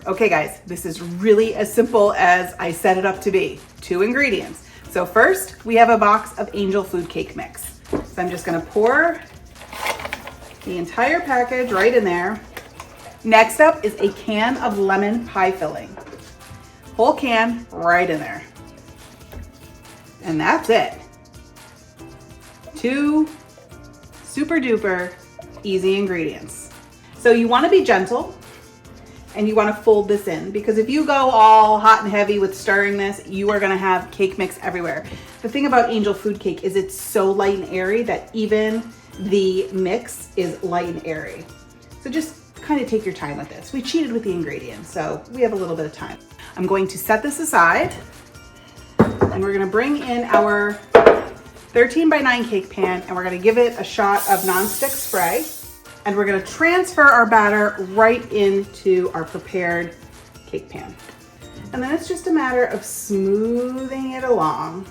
Okay guys, this is really as simple as I set it up to be. 2 ingredients. So first, we have a box of Angel Food Cake Mix. So I'm just gonna pour the entire package right in there. Next up is a can of lemon pie filling. Whole can right in there. And that's it. 2 super duper easy ingredients. So you wanna be gentle and you wanna fold this in, because if you go all hot and heavy with stirring this, you are gonna have cake mix everywhere. The thing about Angel Food Cake is it's so light and airy that even the mix is light and airy. So just kind of take your time with this. We cheated with the ingredients, so we have a little bit of time. I'm going to set this aside and we're gonna bring in our 13 by 9 cake pan and we're gonna give it a shot of nonstick spray. And we're gonna transfer our batter right into our prepared cake pan. And then it's just a matter of smoothing it along.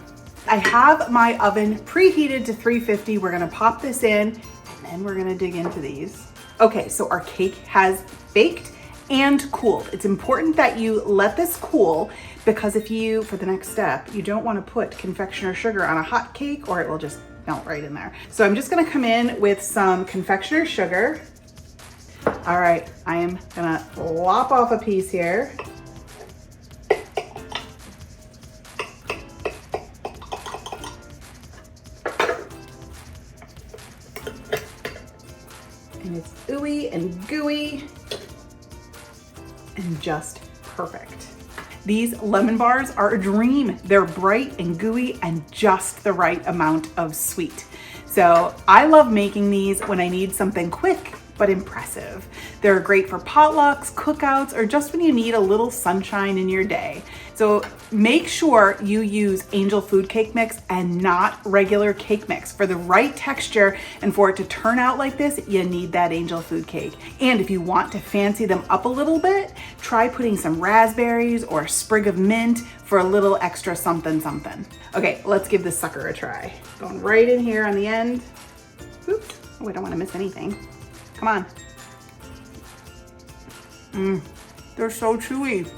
I have my oven preheated to 350. We're gonna pop this in and then we're gonna dig into these. Okay, so our cake has baked and cooled. It's important that you let this cool, because if you, for the next step, you don't wanna put confectioner sugar on a hot cake or it will just melt right in there. So I'm just gonna come in with some confectioner sugar. All right, I am gonna lop off a piece here. And it's ooey and gooey and just perfect. These lemon bars are a dream. They're bright and gooey and just the right amount of sweet. So I love making these when I need something quick but impressive. They're great for potlucks, cookouts, or just when you need a little sunshine in your day. So make sure you use Angel Food Cake Mix and not regular cake mix. For the right texture and for it to turn out like this, you need that Angel Food Cake. And if you want to fancy them up a little bit, try putting some raspberries or a sprig of mint for a little extra something something. Okay, let's give this sucker a try. Going right in here on the end. Oops, oh, I don't want to miss anything. Come on. They're so chewy.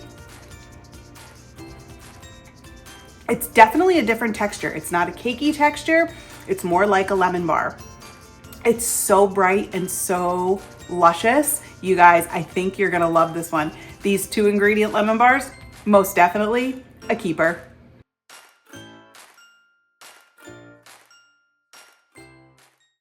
It's definitely a different texture. It's not a cakey texture. It's more like a lemon bar. It's so bright and so luscious. You guys, I think you're gonna love this one. These 2 ingredient lemon bars, most definitely a keeper.